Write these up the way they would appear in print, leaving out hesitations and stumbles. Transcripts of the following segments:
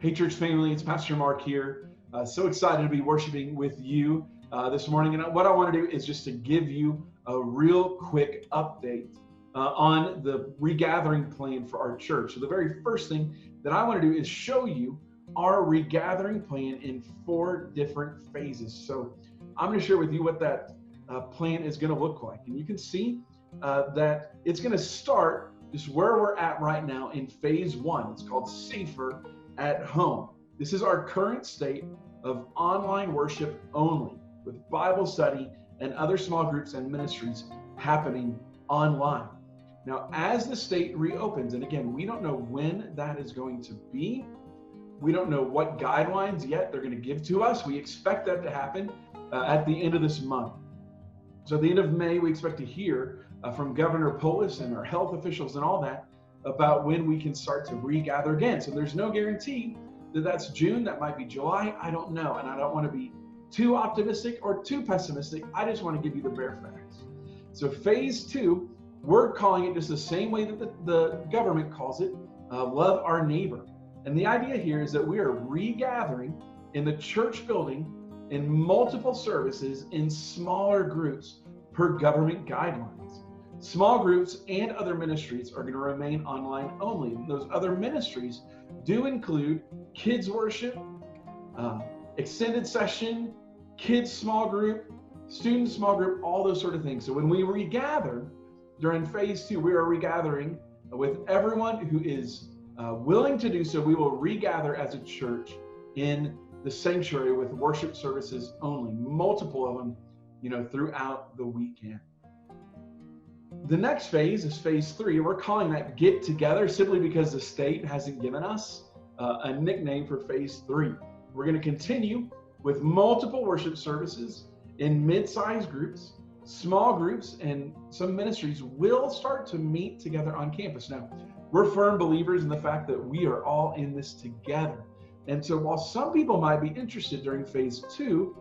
Hey, church family, it's Pastor Mark here. So excited to be worshiping with you this morning. And what I want to do is just to give you a real quick update on the regathering plan for our church. So the very first thing that I want to do is show you our regathering plan in 4 different phases. So I'm going to share with you what that plan is going to look like. And you can see that it's going to start just where we're at right now in phase 1. It's called Safer at Home. This is our current state of online worship only, with Bible study and other small groups and ministries happening online. Now, as the state reopens, and again, we don't know when that is going to be. We don't know what guidelines yet they're going to give to us. We expect that to happen at the end of this month. So at the end of May, we expect to hear from Governor Polis and our health officials and all that about when we can start to regather again. So there's no guarantee that that's June, that might be July, I don't know. And I don't want to be too optimistic or too pessimistic. I just want to give you the bare facts. So phase 2, we're calling it just the same way that the government calls it, love our neighbor. And the idea here is that we are regathering in the church building in multiple services in smaller groups per government guidelines. Small groups and other ministries are going to remain online only. Those other ministries do include kids worship, extended session, kids small group, student small group, all those sort of things. So when we regather during phase 2, we are regathering with everyone who is willing to do so. We will regather as a church in the sanctuary with worship services only, multiple of them, throughout the weekend. The next phase is phase 3. We're calling that Get Together simply because the state hasn't given us a nickname for phase 3. We're going to continue with multiple worship services in mid-sized groups, small groups, and some ministries will start to meet together on campus. Now, we're firm believers in the fact that we are all in this together. And so while some people might be interested during phase 2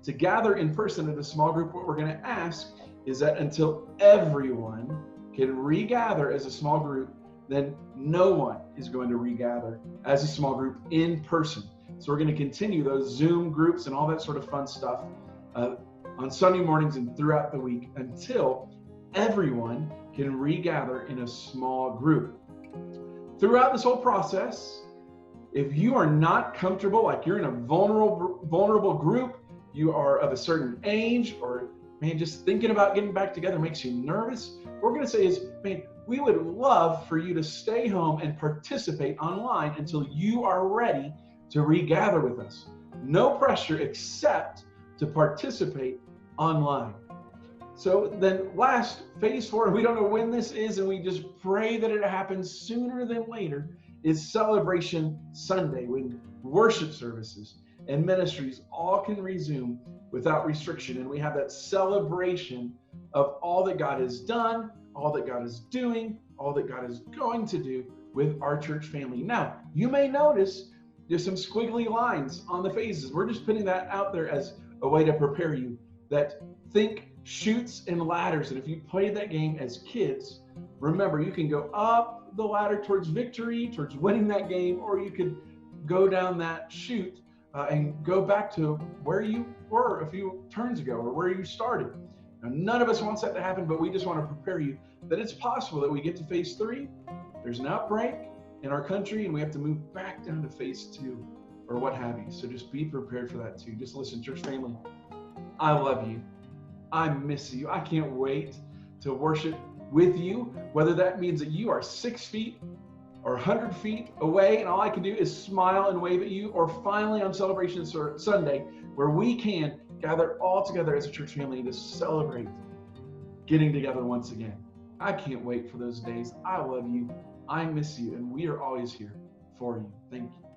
to gather in person in a small group, what we're going to ask is that until everyone can regather as a small group, then no one is going to regather as a small group in person. So we're going to continue those Zoom groups and all that sort of fun stuff on Sunday mornings and throughout the week until everyone can regather in a small group. Throughout this whole process, if you are not comfortable, like you're in a vulnerable group, you are of a certain age, or just thinking about getting back together makes you nervous, what we're going to say is, we would love for you to stay home and participate online until you are ready to regather with us. No pressure except to participate online. So then last, phase 4, and we don't know when this is, and we just pray that it happens sooner than later, is Celebration Sunday, when worship services and ministries all can resume without restriction. And we have that celebration of all that God has done, all that God is doing, all that God is going to do with our church family. Now, you may notice there's some squiggly lines on the phases. We're just putting that out there as a way to prepare you that think chutes and ladders. And if you played that game as kids, remember, you can go up the ladder towards victory, towards winning that game, or you could go down that chute and go back to where you were a few turns ago or where you started. Now, none of us wants that to happen, but we just want to prepare you that it's possible that we get to phase 3, there's an outbreak in our country, and we have to move back down to phase 2 or what have you. So just be prepared for that too. Just listen, church family, I love you. I miss you. I can't wait to worship with you, whether that means that you are 6 feet or 100 feet away, and all I can do is smile and wave at you, or finally on Celebration Sunday, where we can gather all together as a church family to celebrate getting together once again. I can't wait for those days. I love you. I miss you, and we are always here for you. Thank you.